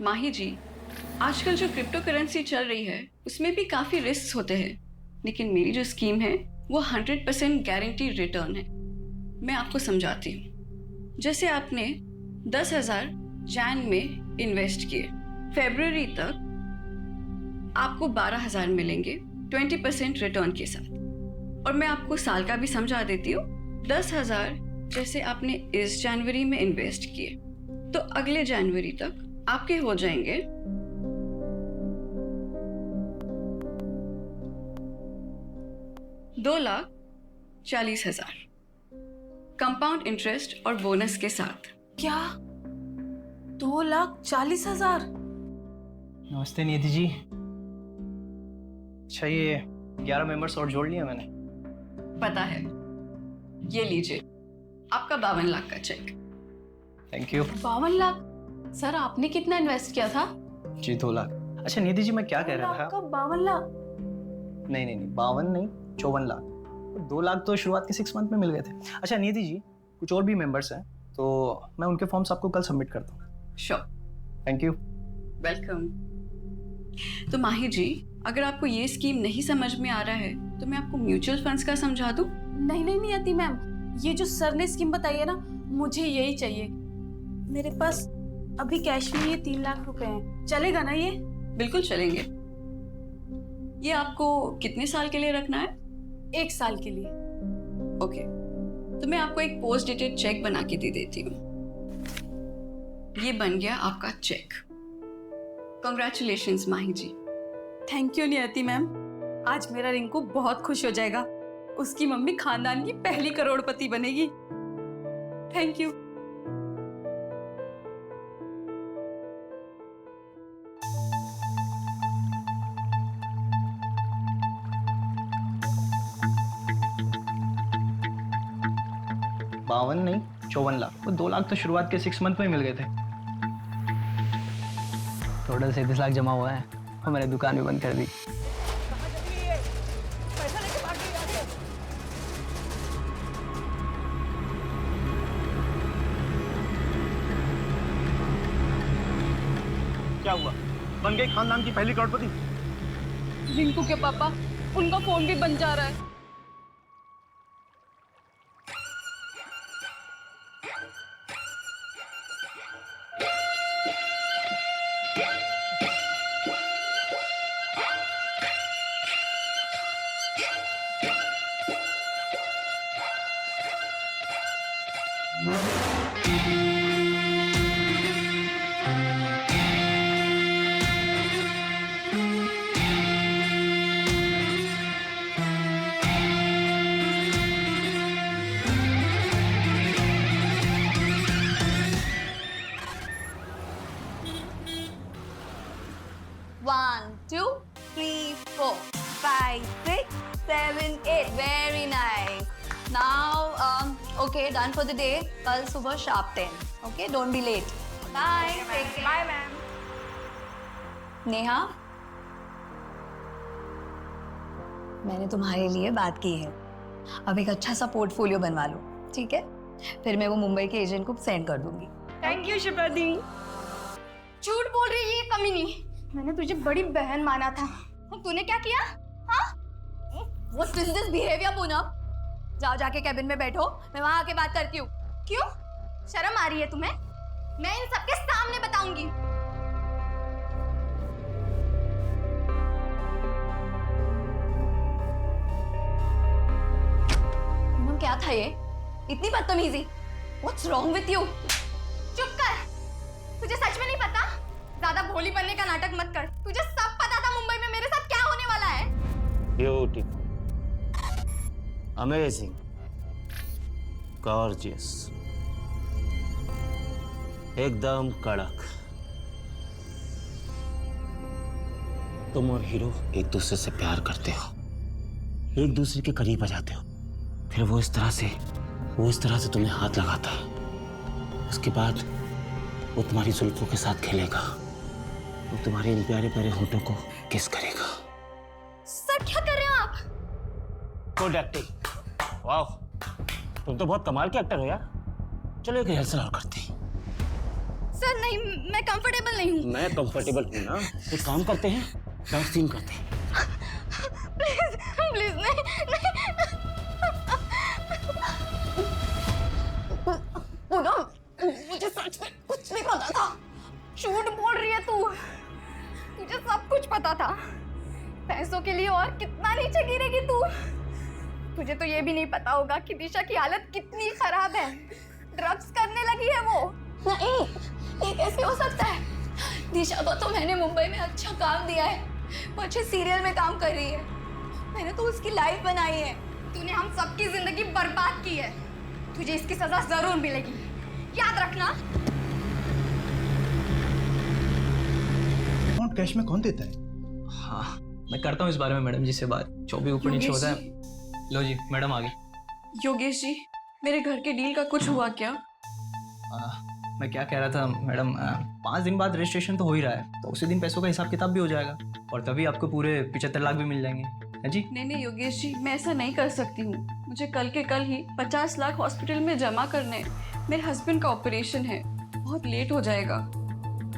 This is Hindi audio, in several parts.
माही जी, आजकल जो क्रिप्टो करेंसी चल रही है उसमें भी काफ़ी रिस्क होते हैं, लेकिन मेरी जो स्कीम है वो 100% गारंटी रिटर्न है। मैं आपको समझाती हूँ। जैसे आपने 10,000 जैन में इन्वेस्ट किए, फरवरी तक आपको 12,000 मिलेंगे 20% रिटर्न के साथ। और मैं आपको साल का भी समझा देती हूँ। 10,000 जैसे आपने इस जनवरी में इन्वेस्ट किए तो अगले जनवरी तक आपके हो जाएंगे 2,40,000 कंपाउंड इंटरेस्ट और बोनस के साथ। क्या 2,40,000? नमस्ते नियति जी। अच्छा, ये 11 मेंबर्स और जोड़ लिया मैंने। पता है, ये लीजिए आपका 52 लाख का check. Thank you. 52 lakh? Sir आपने कितना इन्वेस्ट किया था? जी 2 लाख। अच्छा नियति जी, मैं क्या कह रहा था? आपका 52 लाख? नहीं, 52 नहीं, 54 लाख। 2 लाख तो शुरुआत के 6 मंथ में मिल गए थे। अच्छा नियति जी, कुछ और भी मेंबर्स हैं तो मैं उनके फॉर्म्स आपको कल सबमिट करता हूँ। श्योर। Thank you. वेलकम। तो माही जी, अगर आपको ये स्कीम नहीं समझ में आ रहा है तो मैं आपको म्यूचुअल फंड्स का समझा दूं? नहीं आती मैम, ये जो सर ने स्कीम बताई है ना, मुझे यही चाहिए। मेरे पास अभी कैश में ये 3 लाख रुपए हैं, चलेगा ना ये? बिल्कुल चलेंगे। ये आपको कितने साल के लिए रखना है? 1 साल के लिए। ओके, तो मैं आपको एक पोस्ट डेटेड चेक बना के दे देती हूँ। ये बन गया आपका check. Congratulations Mahi ji. Thank you Niyati ma'am, आज मेरा रिंकू बहुत खुश हो जाएगा। उसकी मम्मी खानदान की पहली करोड़पति बनेगी। Thank you. बावन नहीं, 54 लाख। वो 2 लाख तो शुरुआत के 6 मंथ में मिल गए थे। टोटल 37 लाख जमा हुआ है और मैंने दुकान भी बंद कर दी। क्या हुआ? बन गई खानदान की पहली करोड़पति? रिंकू के पापा, उनका फोन भी बन जा रहा है। One, 2, 3, 4, 5, 6, 7, 8. Very nice. Now, okay, done for the day. कल सुबह sharp 10. Okay, don't be late. Bye. Take care. Bye, ma'am. Neha, मैंने तुम्हारे लिए बात की है। अब एक अच्छा सा पोर्टफोलियो बनवा लो, ठीक है? फिर मैं वो मुंबई के एजेंट को सेंड कर दूंगी। थैंक यू शिप्रा दी। झूठ बोल रही है ये कमीनी। मैंने तुझे बड़ी बहन माना था और तूने क्या किया? हाँ? What is this behavior, Poonam? जाओ जाके कैबिन में बैठो, मैं वहां आके बात करती हूँ। क्यों? शर्म आ रही है तुम्हें? मैं इन सबके सामने बताऊंगी। पूनम, क्या था ये? इतनी बदतमीजी? What's wrong with you? चुप कर। तुझे सच में नहीं पता? ज्यादा भोली बनने का नाटक मत कर। तुझे सब पता था मुंबई में मेरे साथ क्या होने वाला है। ब्यूटीफुल, अमेजिंग, गॉर्जियस, एकदम कड़क। तुम और हीरो एक दूसरे से प्यार करते हो, एक दूसरे के करीब आ जाते हो, फिर वो इस तरह से तुम्हें हाथ लगाता है। उसके बाद वो तुम्हारी जुल्फों के साथ खेलेगा, वो तुम्हारे इन प्यारे प्यारे होठों को किस करेगा। सर क्या कर रहे हो आप? गुड एक्टिंग, वाह, तुम तो बहुत कमाल के एक्टर हो यार। चलो एक रिहर्सल और करते हैं। सर नहीं, मैं कंफर्टेबल नहीं हूँ। मैं कंफर्टेबल हूँ ना, एक काम करते हैं, बैक सीन करते हैं। प्लीज प्लीज नहीं नहीं। पूनम, मुझे सच में कुछ नहीं पता था। झूठ बोल रही है तू। तुझे सब कुछ पता था। पैसों के लिए और कितना नीचे गिरेगी तू। तुझे तो ये भी नहीं पता होगा कि दिशा की हालत कितनी खराब है। ड्रग्स करने लगी है वो। नहीं, ये कैसे हो सकता है? दिशा को तो मैंने मुंबई में अच्छा काम दिया है, वो अच्छे सीरियल में काम कर रही है। मैंने तो उसकी लाइफ बनाई है। तूने हम सबकी जिंदगी बर्बाद की है। तुझे इसकी सजा जरूर मिलेगी, याद रखना। अमाउंट कैश में कौन देता है? हाँ, मैं करता हूँ इस बारे में मैडम जी से बात। जो भी ऊपर नीचे होता है। लो जी, मैडम आ गई। योगेश जी, मेरे घर के डील का कुछ हुआ क्या? मैं क्या कह रहा था मैडम, 5 दिन बाद रजिस्ट्रेशन तो हो ही रहा है, तो उसी दिन पैसों का हिसाब किताब भी हो जाएगा और तभी आपको पूरे 75 लाख भी मिल जाएंगे। है जी? नहीं योगेश जी, मैं ऐसा नहीं कर सकती हूँ। मुझे कल के कल ही 50 लाख हॉस्पिटल में जमा करने हैं। मेरे हस्बैंड का ऑपरेशन है, बहुत लेट हो जाएगा।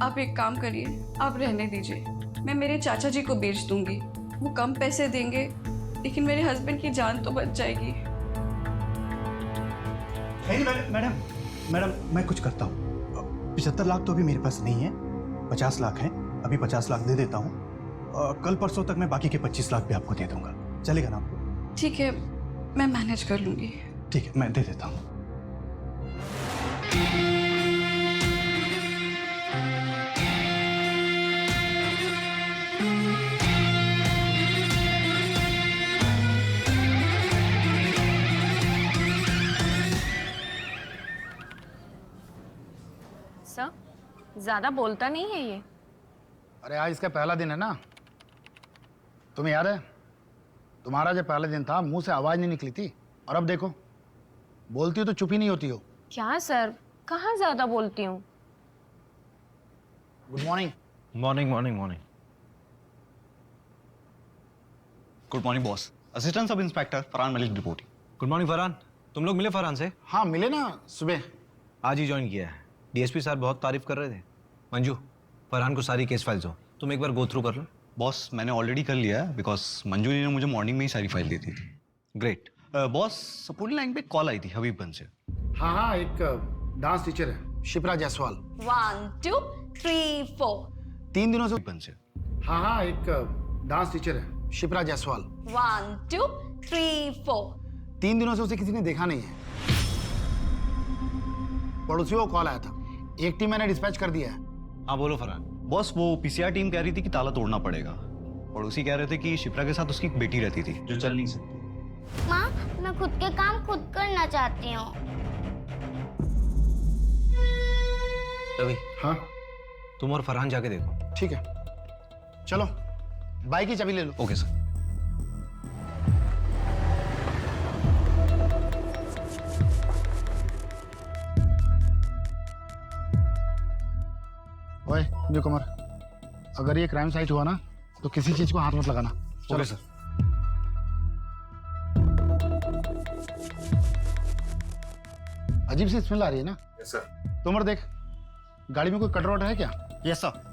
आप एक काम करिए, आप रहने दीजिए। मैं मेरे चाचा जी को बेच दूंगी, वो कम पैसे देंगे, लेकिन मेरे हस्बैंड की जान तो बच जाएगी। नहीं मैडम, मैडम मैं कुछ करता हूँ। 75 लाख तो अभी मेरे पास नहीं है, 50 लाख है। अभी 50 लाख दे देता हूँ, कल परसों तक मैं बाकी के 25 लाख भी आपको दे दूंगा। चलेगा ना आपको? ठीक है, मैं मैनेज कर लूंगी। ठीक है, मैं दे देता हूँ। सर, ज्यादा बोलता नहीं है ये। अरे आज इसका पहला दिन है ना। तुम्हें याद है, तुम्हारा जब पहला दिन था मुंह से आवाज नहीं निकली थी, और अब देखो बोलती हो तो चुप ही नहीं होती हो। क्या सर, कहाँ ज्यादा बोलती हूँ। Good morning. Morning morning morning. Good morning boss. Assistant sub inspector Farhan Malik reporting. Good morning Farhan, तुम लोग मिले फरहान से? हाँ मिले ना सुबह। आज ही ज्वाइन किया है। डीएसपी सर बहुत तारीफ कर रहे थे। मंजू, फरहान को सारी केस फाइल्स हो, तुम एक बार गो थ्रू कर लो। बॉस मैंने ऑलरेडी कर लिया है, बिकॉज मंजू ने मुझे मॉर्निंग में ही सारी फाइल दी थी। ग्रेट। बॉस सपोर्टिंग लाइन पे कॉल आई थी हबीबगंज से। हाँ हाँ, एक डांस टीचर है शिप्रा जायसवाल। 1 2 3 4। 3 दिनों से। हबीबगंज से। हाँ हाँ, एक डांस टीचर है शिप्रा जायसवाल। 1 2 3 4। 3 दिनों से उसे किसी ने देखा नहीं है। पड़ोसियों को कॉल आया था, एक टीम मैंने डिस्पैच कर दिया है। हाँ बोलो फरहान। बॉस वो पीसीआर टीम कह रही थी कि ताला तोड़ना पड़ेगा। पड़ोसी कह रहे थे कि शिप्रा के साथ उसकी एक बेटी रहती थी जो चल नहीं सकती। माँ, मैं खुद के काम खुद करना चाहती हूँ। रवि, हाँ तुम और फरहान जाके देखो। ठीक है, चलो बाइक की चाबी ले लो। Okay sir. ओए न्यूकमर, अगर ये क्राइम साइट हुआ ना तो किसी चीज को हाथ मत लगाना। Okay sir. अजीब सी स्मेल आ रही है ना? Yes sir. तोमर देख, गाड़ी में कोई कटर वटर है क्या? Yes sir.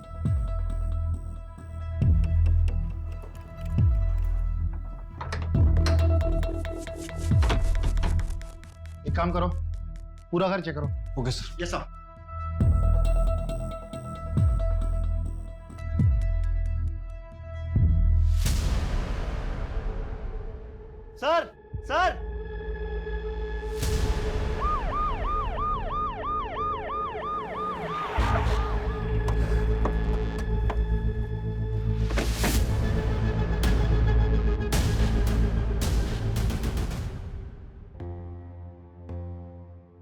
एक काम करो, पूरा घर चेक करो। Okay sir. Yes sir. Sir sir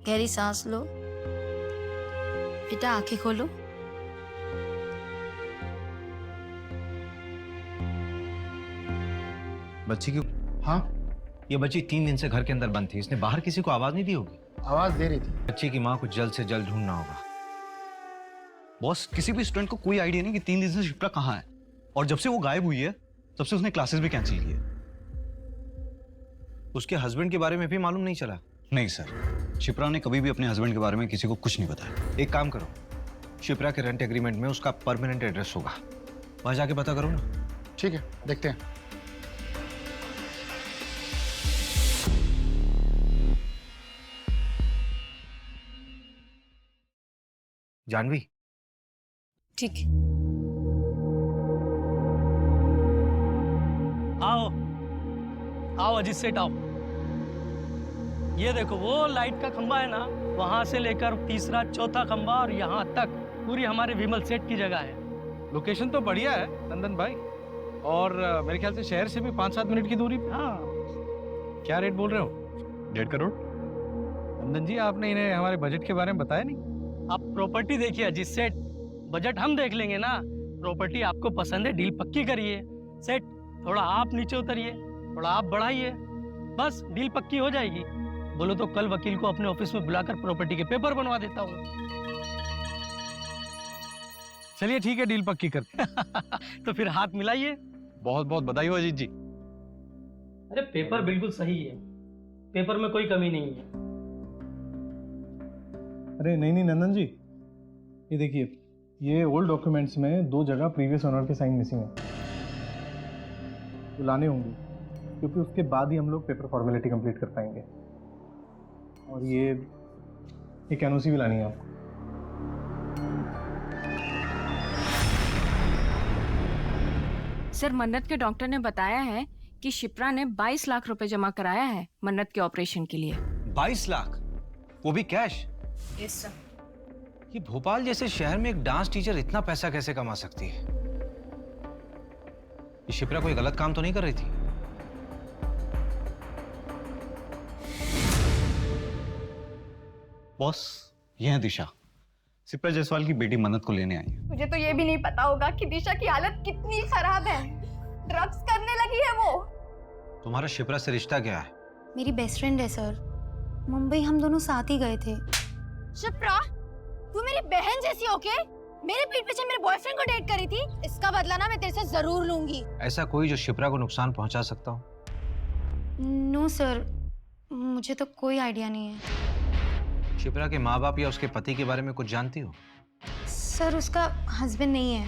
गहरी सांस लो। बेटा आंखें खोलो। बच्ची की? हाँ, ये बच्ची 3 दिन से घर के अंदर बंद थी, इसने बाहर किसी को आवाज नहीं दी होगी? आवाज दे रही थी। बच्ची की माँ को जल्द से जल्द ढूंढना होगा। बॉस किसी भी स्टूडेंट को कोई आइडिया नहीं कि 3 दिन से शिप्रा कहाँ है, और जब से वो गायब हुई है तब से उसने क्लासेस भी कैंसिल की है। उसके हस्बैंड के बारे में भी मालूम नहीं चला? नहीं सर, शिप्रा ने कभी भी अपने हस्बैंड के बारे में किसी को कुछ नहीं बताया। एक काम करो, शिप्रा के रेंट एग्रीमेंट में उसका परमानेंट एड्रेस होगा, वहां जाके पता करो ना। ठीक है, देखते हैं। जानवी, ठीक है। आओ आओ अजीत सेठ आओ। ये देखो वो लाइट का खंबा है ना, वहां से लेकर तीसरा चौथा खंबा और यहाँ तक पूरी हमारे विमल सेठ की जगह है। लोकेशन तो बढ़िया है नंदन भाई, और मेरे ख्याल से शहर से भी 5-7 मिनट की दूरी पे। हाँ, क्या रेट बोल रहे हो? 1.5 करोड़। नंदन जी, आपने इन्हें हमारे बजट के बारे में बताया नहीं? आप प्रॉपर्टी देखिए अजीत सेठ, बजट हम देख लेंगे ना। प्रॉपर्टी आपको पसंद है, डील पक्की करिए। सेठ थोड़ा आप नीचे उतरिए, थोड़ा आप बढ़ाइए, बस डील पक्की हो जाएगी। बोलो तो कल वकील को अपने ऑफिस में बुलाकर प्रॉपर्टी के पेपर बनवा देता हूँ। चलिए ठीक है, डील पक्की करते हैं। तो फिर हाथ मिलाइए। बहुत बहुत बधाई हो अजीत जी। अरे पेपर बिल्कुल सही है, पेपर में कोई कमी नहीं है। अरे नहीं नंदन जी, ये देखिए, ये ओल्ड डॉक्यूमेंट्स में 2 जगह प्रीवियस ओनर के साइन मिसिंग है, तो लाने होंगे, क्योंकि उसके बाद ही हम लोग पेपर फॉर्मेलिटी कंप्लीट कर पाएंगे। और ये एक एनओसी भी लानी है आपको। सर, मन्नत के डॉक्टर ने बताया है कि शिप्रा ने 22 लाख रुपए जमा कराया है मन्नत के ऑपरेशन के लिए। 22 लाख, वो भी कैश? Yes sir. ये भोपाल जैसे शहर में एक डांस टीचर इतना पैसा कैसे कमा सकती है? ये शिप्रा कोई गलत काम तो नहीं कर रही थी? बॉस, ये है दिशा, शिप्रा जायसवाल की बेटी मन्नत को लेने आई है। तुझे तो ये भी नहीं पता होगा कि दिशा की हालत कितनी खराब है। ड्रग्स करने लगी है वो। तुम्हारा शिप्रा से रिश्ता क्या है? मेरी बेस्ट फ्रेंड है सर, मुंबई हम दोनों साथ ही गए थे। शिप्रा, तू मेरी बहन जैसी होके मेरे पीठ पीछे मेरे बॉयफ्रेंड को डेट करी थी। इसका बदला ना मैं तेरे से जरूर लूंगी। ऐसा कोई जो शिप्रा को नुकसान पहुंचा सकता हो? नो सर, मुझे तो कोई आइडिया नहीं है। शिप्रा के माँ बाप या उसके पति के बारे में कुछ जानती हो? सर, उसका हस्बैंड नहीं है।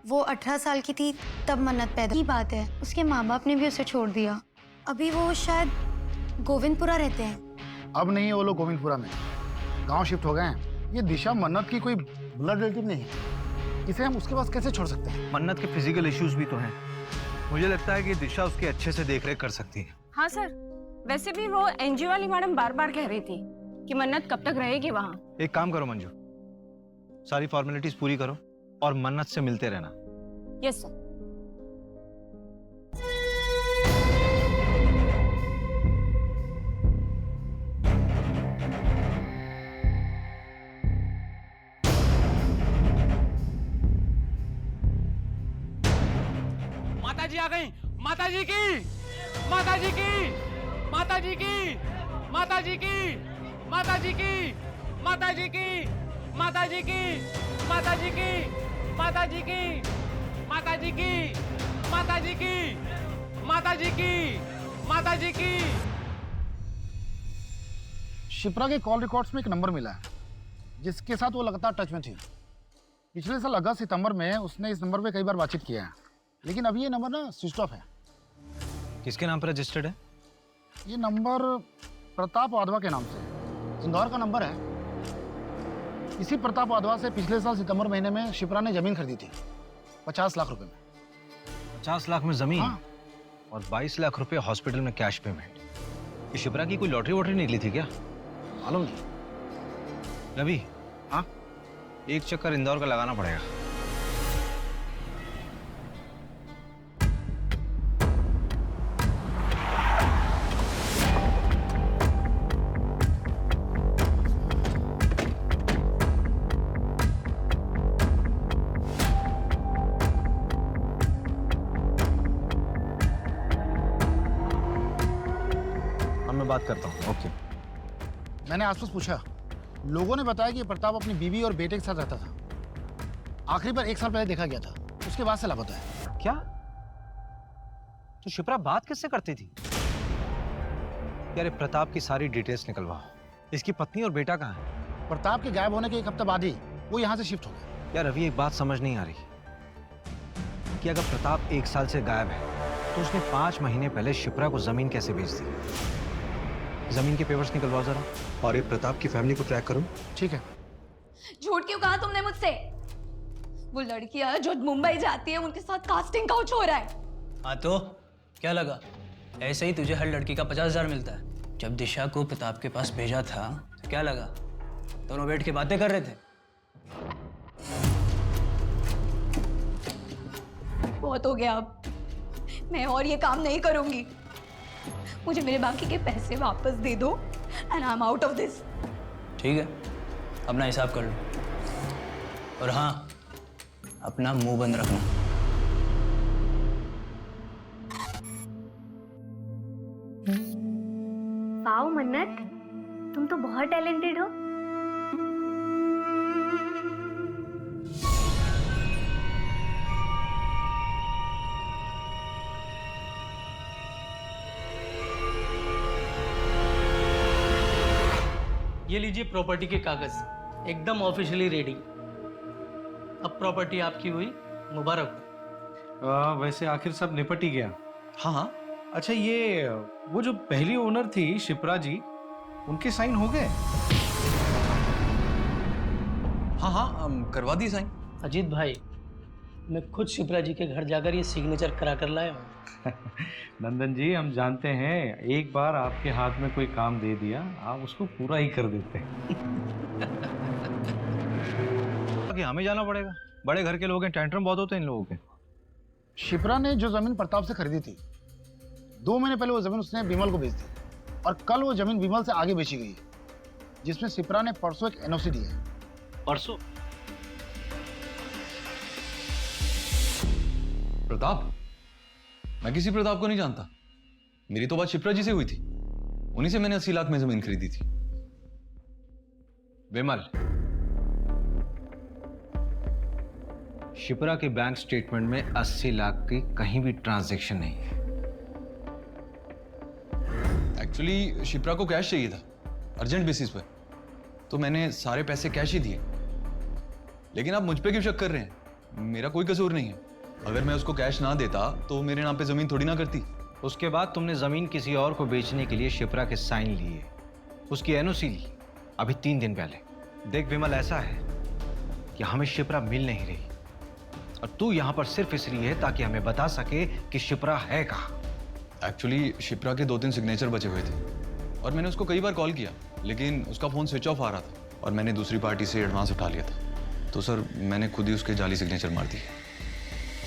वो 18 साल की थी तब मन्नत पैदा की बात है। उसके माँ बाप ने भी उसे छोड़ दिया। अभी वो शायद गोविंदपुरा रहते हैं। अब नहीं है वो लोग गोविंदपुरा में, गांव शिफ्ट हो गए हैं। ये दिशा मन्नत की कोई ब्लड रिलेटिव नहीं है, इसे हम उसके पास कैसे छोड़ सकते हैं? मन्नत के फिजिकल इश्यूज भी तो हैं। मुझे लगता है कि दिशा उसकी अच्छे से देखरेख कर सकती है। हाँ सर, वैसे भी वो एनजीओ वाली मैडम बार बार कह रही थी कि मन्नत कब तक रहेगी वहाँ। एक काम करो मंजू, सारी फॉर्मेलिटीज पूरी करो और मन्नत से मिलते रहना। Yes sir. माताजी आ गई, माताजी की, माताजी की, माताजी की, माताजी की, माताजी की, माताजी की, माताजी की, माताजी की, माताजी की, माताजी की, माताजी की, माताजी की, माताजी की। शिप्रा के कॉल रिकॉर्ड्स में एक नंबर मिला है जिसके साथ वो लगातार टच में थी। पिछले साल अगस्त सितंबर में उसने इस नंबर पे कई बार बातचीत किया है, लेकिन अभी ये नंबर ना स्विच ऑफ है। किसके नाम पर रजिस्टर्ड है? ये नंबर प्रताप वाधवा के नाम से है, इंदौर का नंबर है। इसी प्रताप वाधवा से पिछले साल सितंबर महीने में शिप्रा ने जमीन खरीदी थी 50 लाख रुपए में। 50 लाख में जमीन? हाँ। और 22 लाख रुपए हॉस्पिटल में कैश पेमेंट। ये शिप्रा की कोई लॉटरी वॉटरी निकली थी क्या? मालूम नहीं। रवि, हाँ, एक चक्कर इंदौर का लगाना पड़ेगा। मैं बात करता हूँ। ओके। मैंने आसपास पूछा, लोगों ने बताया कि प्रताप अपनी बीवी और बेटे के साथ रहता था। आखिरी बार 1 साल पहले देखा गया था, उसके बाद से लापता है। क्या? तो शिप्रा बात किससे करती थी? यार प्रताप की सारी डिटेल्स निकलवाओ। इसकी पत्नी और बेटा कहाँ है? प्रताप के गायब होने के 1 हफ्ते बाद ही वो यहाँ से शिफ्ट हो गया। यार अभी एक बात समझ नहीं आ रही कि अगर प्रताप 1 साल से गायब है तो उसने 5 महीने पहले शिप्रा को जमीन कैसे बेच दी? जमीन के पेपर्स निकलवाओ जरा। और ये प्रताप की फैमिली को ट्रैक करो। ठीक है। झूठ क्यों कहा तुमने मुझसे? वो लड़कियां जो मुंबई जाती है उनके साथ कास्टिंग काउच हो रहा है। हाँ तो क्या लगा, ऐसे ही तुझे हर लड़की का 50,000 मिलता है। जब दिशा को प्रताप के पास भेजा था तो क्या लगा, दोनों बैठ के बातें कर रहे थे। बहुत हो गया, अब मैं और ये काम नहीं करूंगी। मुझे मेरे बाकी के पैसे वापस दे दो and I am out of this. ठीक है, अपना हिसाब कर लो, और हाँ अपना मुंह बंद रखना। वाओ मन्नत, तुम तो बहुत टैलेंटेड हो। ये लीजिए प्रॉपर्टी के कागज, एकदम ऑफिशियली रेडी। अब प्रॉपर्टी आपकी हुई, मुबारक हो। वैसे आखिर सब निपट ही गया। हाँ हाँ। अच्छा ये वो जो पहली ओनर थी शिप्रा जी, उनके साइन हो गए? हाँ हाँ करवा दी साइन। अजीत भाई, मैं खुद शिप्रा जी के घर जाकर ये सिग्नेचर करा कर लाया हूँ। नंदन जी, हम जानते हैं एक बार आपके हाथ में कोई काम दे दिया आप उसको पूरा ही कर देते हैं। कि हमें जाना पड़ेगा, बड़े घर के लोग हैं, टेंट्रम बहुत होते हैं इन लोगों के। शिप्रा ने जो जमीन प्रताप से खरीदी थी, 2 महीने पहले वो जमीन उसने विमल को बेच दी, और कल वो जमीन विमल से आगे बेची गई है, जिसमें शिप्रा ने परसों एक एनओसी दी है। परसों? प्रताप? मैं किसी प्रताप को नहीं जानता। मेरी तो बात शिप्रा जी से हुई थी, उन्हीं से मैंने 80 लाख में जमीन खरीदी थी। विमल, शिप्रा के बैंक स्टेटमेंट में 80 लाख की कहीं भी ट्रांजैक्शन नहीं है। एक्चुअली शिप्रा को कैश चाहिए था अर्जेंट बेसिस पर, तो मैंने सारे पैसे कैश ही दिए। लेकिन आप मुझ पे क्यों शक कर रहे हैं? मेरा कोई कसूर नहीं है। अगर मैं उसको कैश ना देता तो मेरे नाम पे जमीन थोड़ी ना करती। उसके बाद तुमने जमीन किसी और को बेचने के लिए शिप्रा के साइन लिए, उसकी एनओसी ली अभी 3 दिन पहले। देख विमल, ऐसा है कि हमें शिप्रा मिल नहीं रही, और तू यहां पर सिर्फ इसलिए है ताकि हमें बता सके कि शिप्रा है कहां। एक्चुअली शिप्रा के 2-3 सिग्नेचर बचे हुए थे, और मैंने उसको कई बार कॉल किया, लेकिन उसका फोन स्विच ऑफ आ रहा था, और मैंने दूसरी पार्टी से एडवांस उठा लिया था। तो सर मैंने खुद ही उसके जाली सिग्नेचर मार दिए।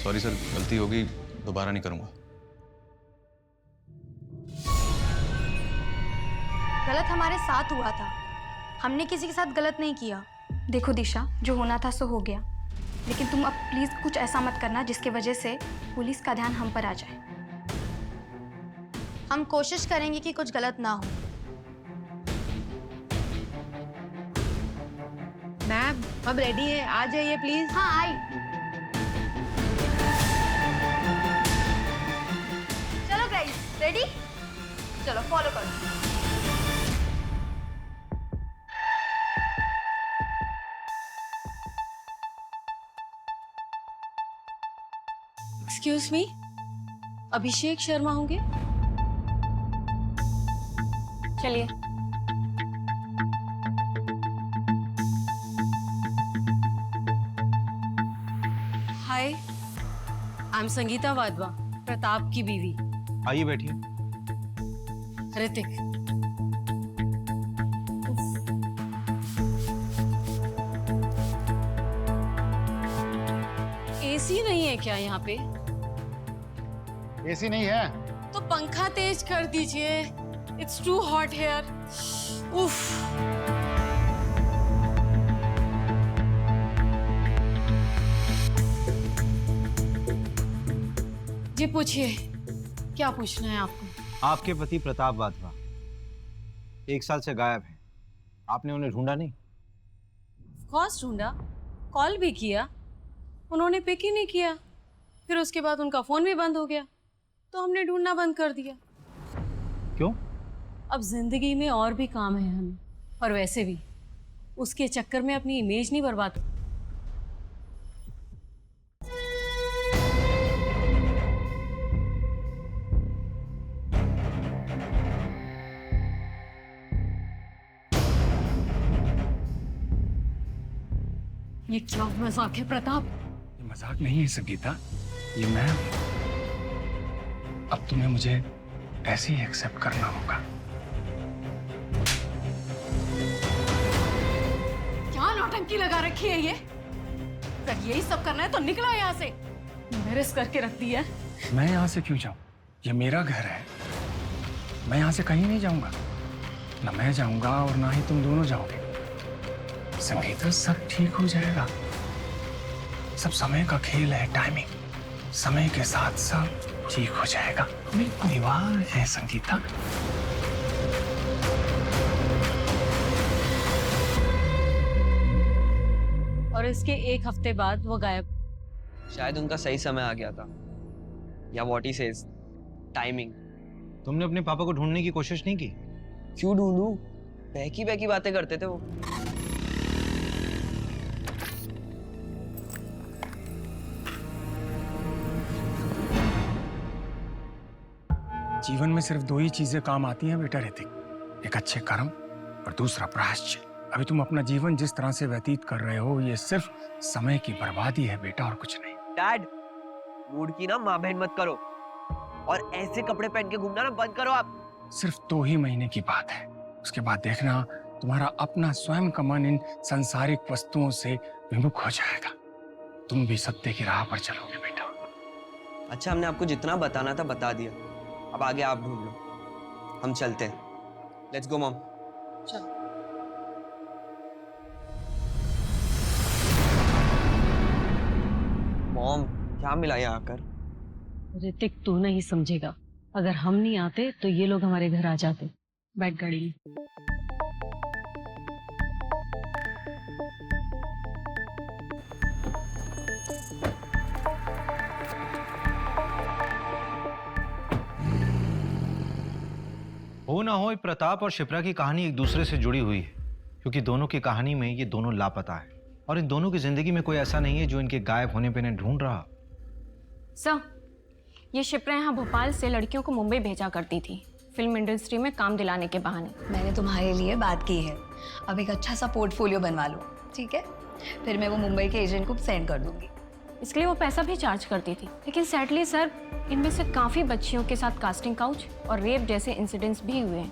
सॉरी सर, गलती हो गई, दोबारा नहीं करूंगा। गलत हमारे साथ हुआ था, हमने किसी के साथ गलत नहीं किया। देखो दिशा, जो होना था सो हो गया, लेकिन तुम अब प्लीज कुछ ऐसा मत करना जिसकी वजह से पुलिस का ध्यान हम पर आ जाए। हम कोशिश करेंगे कि कुछ गलत ना हो। मैम अब रेडी है, आ जाइए प्लीज। हाँ आई। चलो गाइस, रेडी? चलो फॉलो करो। एक्सक्यूज मी, अभिषेक शर्मा होंगे? चलिए। हाय, आई एम संगीता वाधवा, प्रताप की बीवी। आइए बैठिए। ऋतिक। एसी नहीं है क्या यहाँ पे? एसी नहीं है तो पंखा तेज कर दीजिए। It's too hot here. उफ। जी पूछिए, क्या पूछना है आपको? आपके पति प्रताप वाधवा 1 साल से गायब है, आपने उन्हें ढूंढा नहीं? कॉस ढूंढा, कॉल भी किया, उन्होंने पिक ही नहीं किया। फिर उसके बाद उनका फोन भी बंद हो गया, तो हमने ढूंढना बंद कर दिया। क्यों? अब जिंदगी में और भी काम है हमें, और वैसे भी उसके चक्कर में अपनी इमेज नहीं बर्बाद। ये क्या मजाक है प्रताप? ये मजाक नहीं है संगीता, ये मैं। अब तुम्हें मुझे ऐसे ही एक्सेप्ट करना होगा। क्या नौटंकी लगा रखी है ये? अगर यही सब करना है तो निकला यहाँ से। मेरे करके रख दिया। मैं यहाँ से क्यों जाऊँ? ये मेरा घर है। मैं यहाँ से कहीं नहीं जाऊंगा। ना मैं जाऊंगा और ना ही तुम दोनों जाओगे। संगीता, सब ठीक हो जाएगा। सब समय का खेल है, टाइमिंग। समय के साथ सब ठीक हो जाएगा। मेरी परिवार है संगीता। और इसके एक हफ्ते बाद वो गायब। शायद उनका सही समय आ गया था, या व्हाट ही सेज, टाइमिंग। तुमने अपने पापा को ढूंढने की कोशिश नहीं की? क्यों ढूंढूं? बहकी बहकी बातें करते थे वो। जीवन में सिर्फ दो ही चीजें काम आती हैं बेटा ऋतिक, एक अच्छे कर्म और दूसरा प्रायश्चित। अभी तुम अपना जीवन जिस तरह से व्यतीत कर रहे हो, ये सिर्फ समय की बर्बादी है बेटा, और कुछ नहीं। डैड, मूड की ना माँ बहन मत करो, और ऐसे कपड़े पहन के घूमना ना बंद करो आप। सिर्फ 2 ही महीने की बात है, उसके बाद देखना तुम्हारा अपना स्वयं का मन इन सांसारिक वस्तुओं से विमुख हो जाएगा। तुम भी सत्य की राह पर चलोगे बेटा। अच्छा, हमने आपको जितना बताना था बता दिया, अब आगे आप ढूंढ लो। हम चलते हैं। Let's go mom. चल। मॉम, क्या मिला यहाँ आकर? ऋतिक, तू नहीं समझेगा। अगर हम नहीं आते तो ये लोग हमारे घर आ जाते। बैठ गाड़ी में। हो ना हो, प्रताप और शिप्रा की कहानी एक दूसरे से जुड़ी हुई है, क्योंकि दोनों की कहानी में ये दोनों लापता है, और इन दोनों की जिंदगी में कोई ऐसा नहीं है जो इनके गायब होने पे इन्हें ढूंढ रहा। सर, ये शिप्रा यहाँ भोपाल से लड़कियों को मुंबई भेजा करती थी, फिल्म इंडस्ट्री में काम दिलाने के बहाने। मैंने तुम्हारे लिए बात की है, अब एक अच्छा सा पोर्टफोलियो बनवा लो, ठीक है? फिर मैं वो मुंबई के एजेंट को सेंड कर दूंगी। इसके लिए वो पैसा भी चार्ज करती थी, लेकिन सैडली सर, इनमें से काफ़ी बच्चियों के साथ कास्टिंग काउच और रेप जैसे इंसिडेंट्स भी हुए हैं।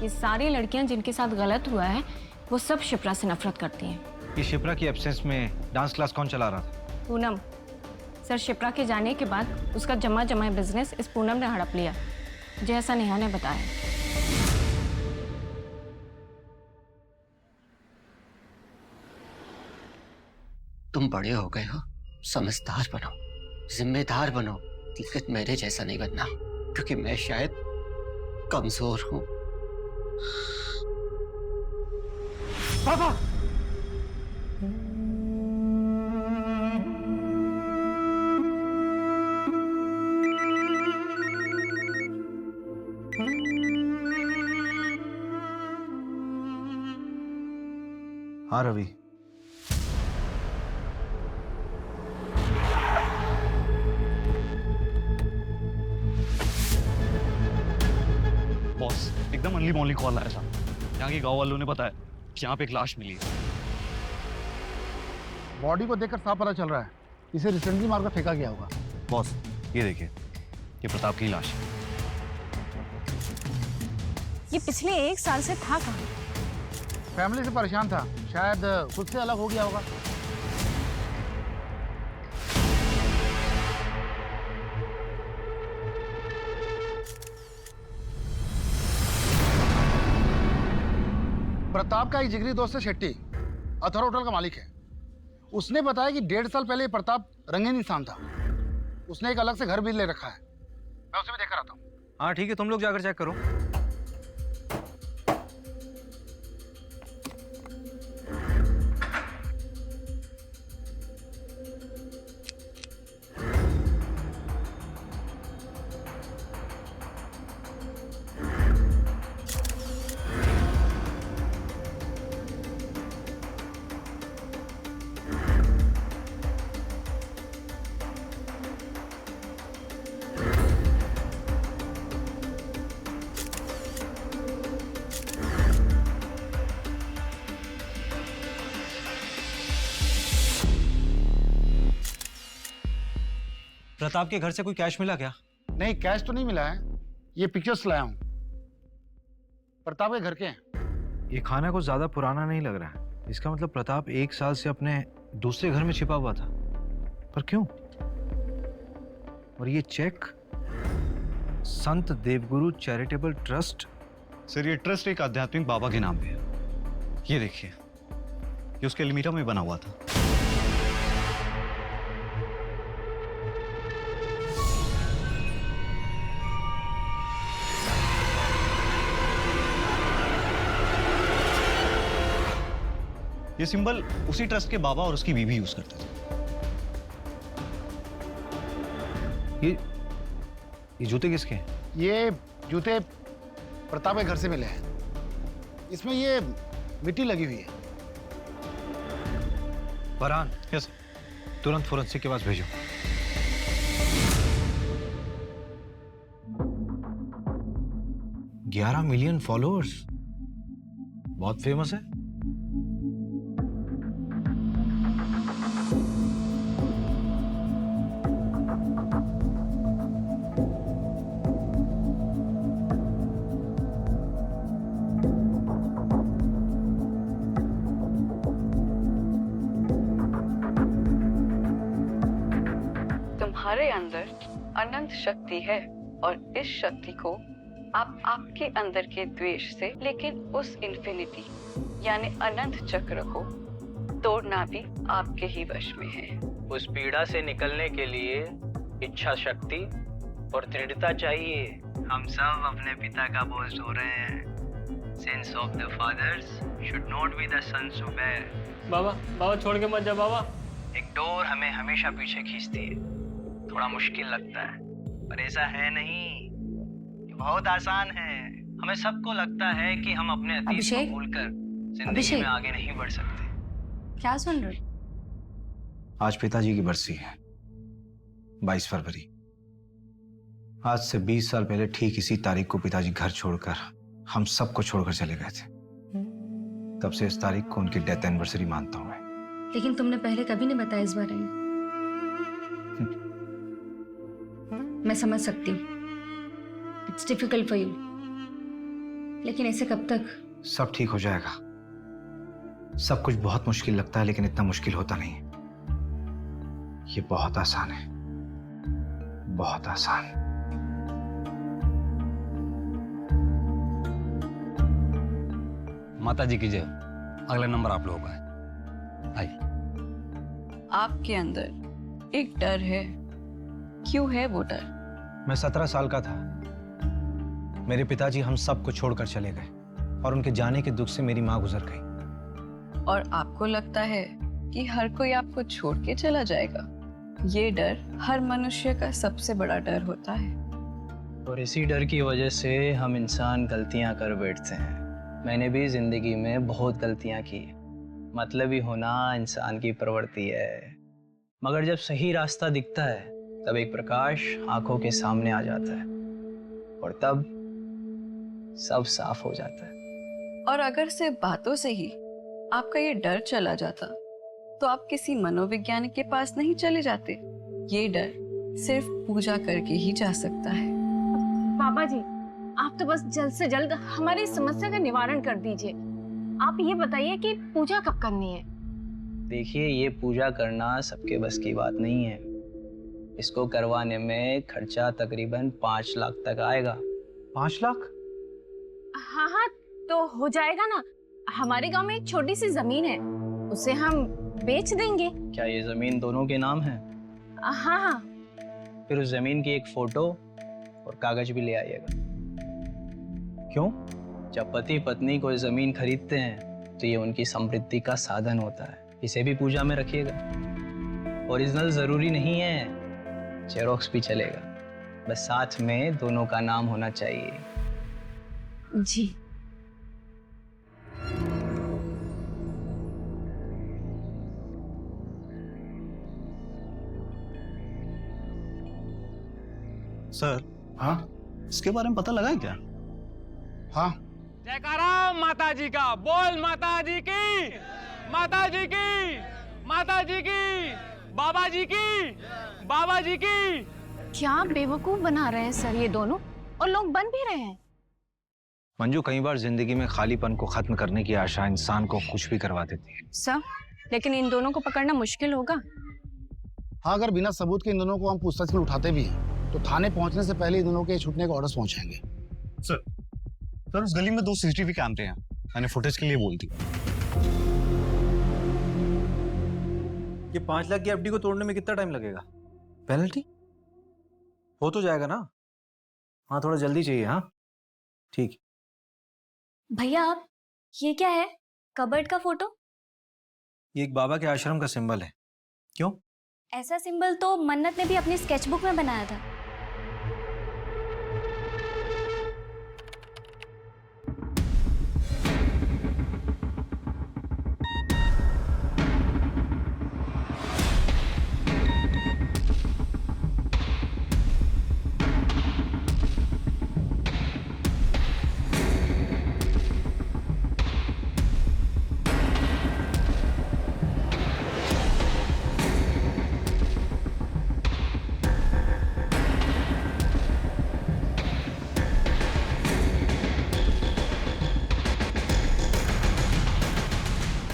ये सारी लड़कियां जिनके साथ गलत हुआ है, वो सब शिप्रा से नफरत करती हैं। ये शिप्रा की एब्सेंस में डांस क्लास कौन चला रहा था? पूनम। सर, शिप्रा के जाने के बाद उसका जमा बिजनेस इस पूनम ने हड़प लिया, जैसा नेहा ने बताया। तुम बड़े हो गए हो, समझदार बनो, जिम्मेदार बनो, लेकिन मेरे जैसा नहीं बनना, क्योंकि मैं शायद कमजोर हूं। पापा! हाँ रवि, बॉस, एकदम अनली मौली कॉल आया था। यहाँ के गांव वालों ने बताया कि यहाँ पे एक लाश मिली है। बॉडी को देखकर साफ पता चल रहा है इसे रिसेंटली मारकर फेंका गया होगा। बॉस, ये देखिए, ये प्रताप की लाश है। ये पिछले 1 साल से था कहाँ? फैमिली से परेशान था, शायद खुद से अलग हो गया होगा। प्रताप का एक जिगरी दोस्त है शेट्टी, अथर होटल का मालिक है। उसने बताया कि 1.5 साल पहले प्रताप रंगीन इंसान था। उसने एक अलग से घर भी ले रखा है। मैं उसे भी देखकर आता हूँ। हाँ ठीक है, तुम लोग जाकर चेक करो। प्रताप के घर से कोई कैश मिला क्या? नहीं, कैश तो नहीं मिला है, ये पिक्चर्स लाया हूँ, प्रताप के घर के हैं। ये खाना कुछ ज्यादा पुराना नहीं लग रहा है। इसका मतलब प्रताप 1 साल से अपने दूसरे घर में छिपा हुआ था। पर क्यों? और ये चेक संत देवगुरु चैरिटेबल ट्रस्ट। सर ये ट्रस्ट एक आध्यात्मिक बाबा के नाम पे है। ये देखिए, ये उसके एल्मीरा में बना हुआ था। ये सिंबल उसी ट्रस्ट के बाबा और उसकी बीवी यूज करते थे। ये जूते किसके हैं? ये जूते प्रताप के घर से मिले हैं। इसमें ये मिट्टी लगी हुई है। फरहान, यस, तुरंत फोरेंसिक के पास भेजो। $11 मिलियन फॉलोअर्स, बहुत फेमस है। तुम्हारे अंदर अनंत शक्ति है और इस शक्ति को आप आपके अंदर के द्वेष से, लेकिन उस इन्फिनिटी यानी अनंत चक्र को तोड़ना भी आपके ही वश में है। उस पीड़ा से निकलने के लिए इच्छा शक्ति और दृढ़ता चाहिए। हम सब अपने पिता का बोझ ढो रहे हैं। Sins of the fathers should not be the sons to bear। बाबा छोड़ के मत जा बाबा। एक डोर हमें हमेशा पीछे खींचती है। थोड़ा मुश्किल लगता है, पर ऐसा है नहीं, ये बहुत आसान है। हमें सबको लगता है कि हम अपने अतीत को भूलकर जिंदगी में आगे नहीं बढ़ सकते। क्या सुन रहे? आज पिताजी की बरसी है, 22 फरवरी। आज से 20 साल पहले ठीक इसी तारीख को पिताजी घर छोड़कर हम सबको छोड़कर चले गए थे। तब से इस तारीख को उनकी डेथ एनिवर्सरी मानता हूँ मैं। लेकिन तुमने पहले कभी नहीं बताया इस बारे में। मैं समझ सकती हूँ, इट्स डिफिकल्ट फॉर यू, लेकिन ऐसे कब तक? सब ठीक हो जाएगा। सब कुछ बहुत मुश्किल लगता है, लेकिन इतना मुश्किल होता नहीं है। ये बहुत आसान है, बहुत आसान। माता जी की जय। अगला नंबर आप लोगों का है। आइए। आपके अंदर एक डर है। क्यों है वो डर? मैं 17 साल का था। मेरे पिताजी हम सबको छोड़कर चले गए और उनके जाने के दुख से मेरी माँ गुजर गई। और आपको लगता है कि हर कोई आपको छोड़ के चला जाएगा? ये डर हर मनुष्य का सबसे बड़ा डर होता है। और इसी डर की वजह से हम इंसान गलतियां कर बैठते हैं। मैंने भी जिंदगी में बहुत गलतियां की। मतलबी होना इंसान की प्रवृत्ति है, मगर जब सही रास्ता दिखता है तब एक प्रकाश आंखों के सामने आ जाता है और तब सब साफ हो जाता है। और अगर सिर्फ बातों से ही आपका ये डर चला जाता तो आप किसी मनोवैज्ञानिक के पास नहीं चले जाते। ये डर सिर्फ पूजा करके ही जा सकता है। बाबा जी, आप तो बस जल्द से जल्द हमारी समस्या का निवारण कर दीजिए। आप ये बताइए कि पूजा कब करनी है? देखिए, ये पूजा करना सबके बस की बात नहीं है। इसको करवाने में खर्चा तकरीबन 5 लाख तक आएगा। 5 लाख? हाँ, तो हो जाएगा ना। हमारे गांव में एक छोटी सी जमीन है, उसे हम बेच देंगे। क्या ये जमीन दोनों के नाम है? हाँ। फिर उस जमीन की एक फोटो और कागज भी ले आइएगा। क्यों? जब पति पत्नी कोई जमीन खरीदते हैं तो ये उनकी समृद्धि का साधन होता है। इसे भी पूजा में रखिएगा। ओरिजिनल जरूरी नहीं है, जेरोक्स भी चलेगा, बस साथ में दोनों का नाम होना चाहिए। जी। सर। हाँ? इसके बारे में पता लगा है क्या? हाँ। जयकारा माता जी का। बोल माता जी की, माता जी की, माता जी की, बाबा जी की, बाबा जी की। क्या बेवकूफ बना रहे हैं सर ये दोनों, और लोग बन भी रहे हैं। मंजू, कई बार जिंदगी में खालीपन को खत्म करने की आशा इंसान को कुछ भी करवा देती है। सर लेकिन इन दोनों को पकड़ना मुश्किल होगा। हाँ, अगर बिना सबूत के इन दोनों को हम पूछताछ के लिए उठाते भी हैं तो थाने पहुंचने से पहले इन दोनों के छूटने के ऑर्डर्स पहुंचाएंगे। सर उस गली में 2 CCTV कैमरे हैं, मैंने फुटेज के लिए बोल दी। ये 5 लाख की एफडी को तोड़ने में कितना टाइम लगेगा? पेनल्टी हो तो जाएगा ना? हाँ, थोड़ा जल्दी चाहिए। हाँ ठीक। भैया आप ये क्या है? कबर्ड का फोटो? ये एक बाबा के आश्रम का सिंबल है। क्यों? ऐसा सिंबल तो मन्नत ने भी अपनी स्केचबुक में बनाया था।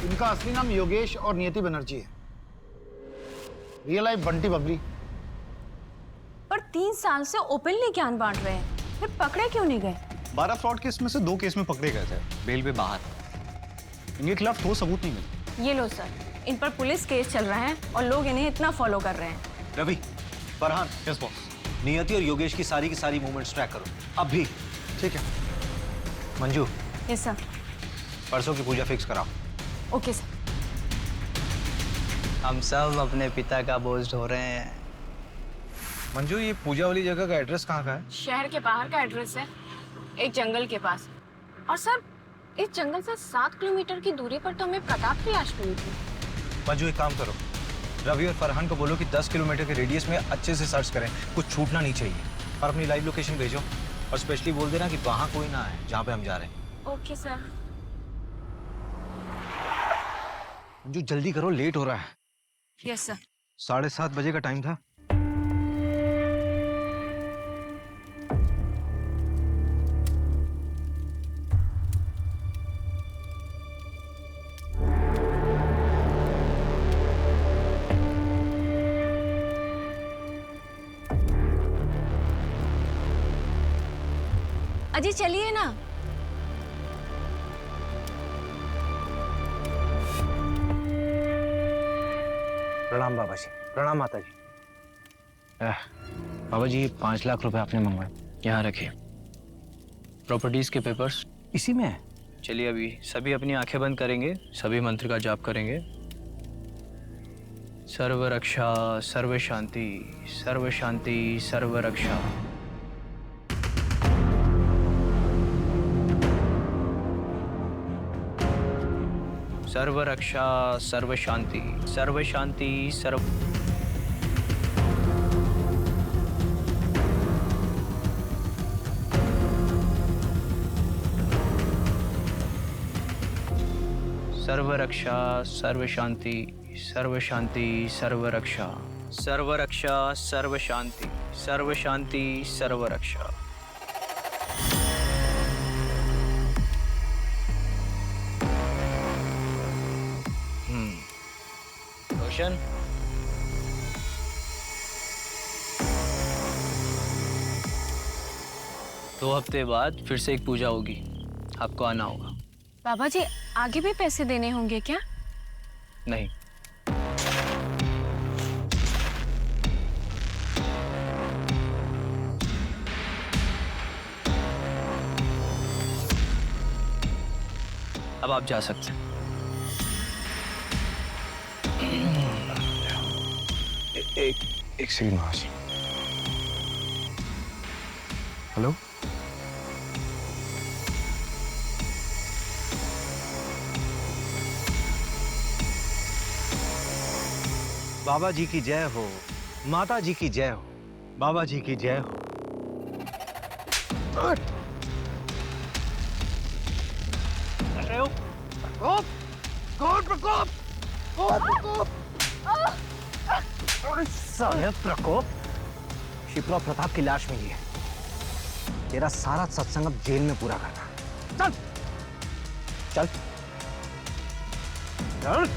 इनका असली नाम योगेश और नियति बनर्जी है। Real life Bunty Babli. पर 3 साल से ओपनली ज्ञान बांट रहे हैं, फिर पकड़े क्यों नहीं गए? 12 फ्रॉड केस में से 2 केस में पकड़े गए थे, बेल पे बाहर। इनके खिलाफ ठोस सबूत नहीं मिले। ये लो सर, इन पर पुलिस केस चल रहा है और लोग इन्हें इतना फॉलो कर रहे हैं। रवि, फरहान, यस बॉस, नियति और योगेश की सारी मूवमेंट्स ट्रैक करो अब भी। ठीक है। Manju, yes sir. परसों की पूजा फिक्स कराओ। Okay sir. हम सब अपने पिता का बोझ ढो रहे हैं। मंजू, ये पूजा वाली जगह का एड्रेस कहाँ का है? शहर के बाहर का एड्रेस है, एक जंगल के पास। और सर इस जंगल से 7 किलोमीटर की दूरी पर तो हमें प्रताप की लाश मिली थी। मंजू, एक काम करो, रवि और फरहान को बोलो कि 10 किलोमीटर के रेडियस में अच्छे से सर्च करें, कुछ छूटना नहीं चाहिए। और अपनी लाइव लोकेशन भेजो और स्पेशली बोल देना कि वहाँ कोई ना आए जहाँ पे हम जा रहे हैं। Okay sir. मंजू जल्दी करो, लेट हो रहा है। Yes sir. 7:30 बजे का टाइम था। अजी चलिए ना। प्रणाम बाबा जी। प्रणाम माता जी। बाबा जी, 5 लाख रुपए आपने मंगवाए। यहाँ रखिए। प्रॉपर्टीज के पेपर्स इसी में है। चलिए अभी सभी अपनी आंखें बंद करेंगे, सभी मंत्र का जाप करेंगे। सर्व रक्षा, सर्व शांति, सर्व शांति, सर्व रक्षा। सर्व रक्षा, सर्व शांति, सर्व शांति, सर्व। सर्व रक्षा, सर्व शांति, सर्व शांति, सर्व रक्षा। सर्व रक्षा, सर्व शांति, सर्व शांति, सर्व रक्षा। रोशन, 2 हफ्ते बाद फिर से एक पूजा होगी, आपको आना होगा। बाबा जी आगे भी पैसे देने होंगे क्या? नहीं। अब आप जा सकते हैं। एक सेकंड महाराज। हेलो, बाबा जी की जय हो, माता जी की जय हो, बाबा जी की जय हो। अरे ओ, प्रकोप, प्रकोप, प्रकोप, प्रकोप। साले प्रकोप, शिप्रा प्रताप की लाश मिली है। तेरा सारा सत्संग अब जेल में पूरा करना। चल चल चल।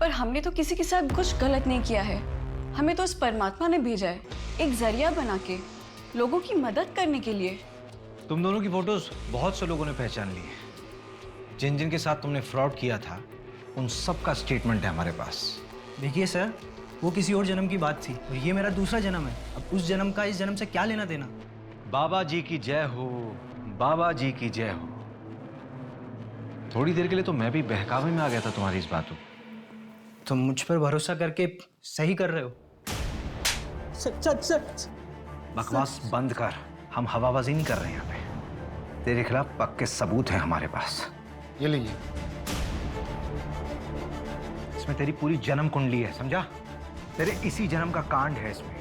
पर हमने तो किसी के साथ कुछ गलत नहीं किया है। हमें तो उस परमात्मा ने भेजा है एक जरिया बना के, लोगों की मदद करने के लिए। तुम दोनों की फोटोज बहुत से लोगों ने पहचान ली है। जिन जिन के साथ तुमने फ्रॉड किया था उन सब का स्टेटमेंट है हमारे पास। देखिए सर, वो किसी और जन्म की बात थी और ये मेरा दूसरा जन्म है। अब उस जन्म का इस जन्म से क्या लेना देना। बाबा जी की जय हो, बाबा जी की जय हो। थोड़ी देर के लिए तो मैं भी बहकावे में आ गया था तुम्हारी इस बातों। तुम मुझ पर भरोसा करके सही कर रहे हो। बकवास बंद कर, हम हवाबाजी नहीं कर रहे हैं यहाँ पे। तेरे खिलाफ पक्के सबूत हैं हमारे पास। ये लीजिए। इसमें तेरी पूरी जन्म कुंडली है, समझा? तेरे इसी जन्म का कांड है इसमें।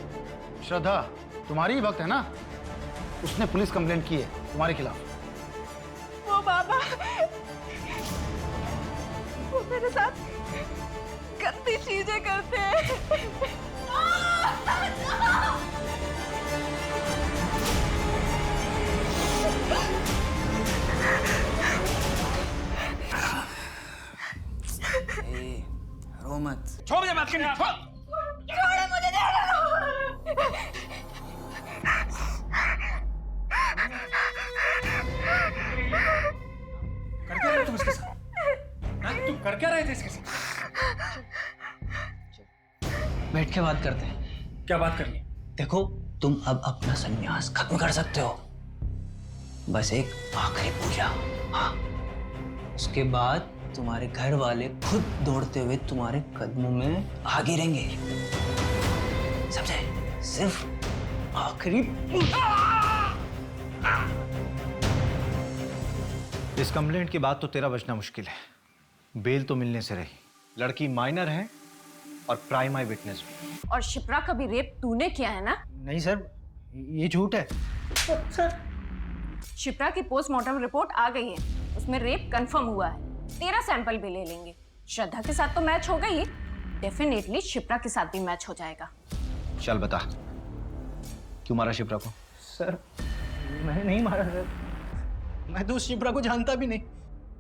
श्रद्धा तुम्हारी ही भक्त है ना? उसने पुलिस कंप्लेंट की है तुम्हारे खिलाफ। वो बाबा, वो मेरे साथ गंदी चीजें करते हैं। रो मत। छोड़ मुझे, बात करनी छोड़। छोड़ो मुझे, कर क्या रहे तुम इसके साथ? तुम कर क्या रहे थे इसके साथ? बैठ के बात करते हैं। क्या बात करनी? देखो, तुम अब अपना संन्यास खत्म कर सकते हो। बस एक आखिरी पूजा। हाँ, उसके बाद तुम्हारे घर वाले खुद दौड़ते हुए तुम्हारे कदमों में आ गिरेंगे। समझे? सिर्फ आखिरी इस कंप्लेंट के बाद तो तेरा बचना मुश्किल है। बेल तो मिलने से रही। लड़की माइनर है और प्राइम आई विटनेस भी। और शिप्रा का भी रेप तूने किया है ना? नहीं सर, ये झूठ है। शिप्रा की पोस्टमार्टम रिपोर्ट आ गई है, उसमें रेप कंफर्म हुआ है। तेरा सैंपल भी ले लेंगे। श्रद्धा के साथ तो मैच हो गई, डेफिनेटली शिप्रा के साथ भी मैच हो जाएगा। चल बता, क्यों मारा शिप्रा को? सर, मैंने नहीं मारा सर। मैं तो उस शिप्रा को जानता भी नहीं।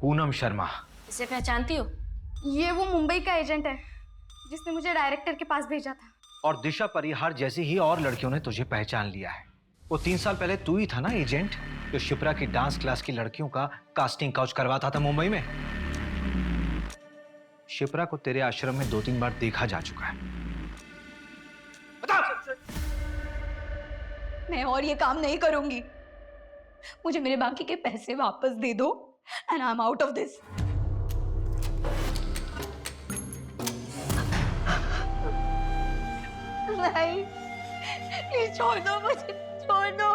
पूनम शर्मा। इसे पहचानती हो? ये वो मुंबई का एजेंट है जिसने मुझे डायरेक्टर के पास भेजा था। और दिशा परिहार जैसी ही और लड़कियों ने तुझे पहचान लिया है। वो 3 साल पहले तू ही था ना एजेंट जो शिप्रा की डांस क्लास की लड़कियों का कास्टिंग काउच करवाता था मुंबई में। शिप्रा को तेरे आश्रम में 2-3 बार देखा जा चुका है। मैं और ये काम नहीं करूंगी। मुझे मेरे बाकी के पैसे वापस दे दो and I am out of this. नहीं, प्लीज छोड़ दो मुझे, छोड़ दो।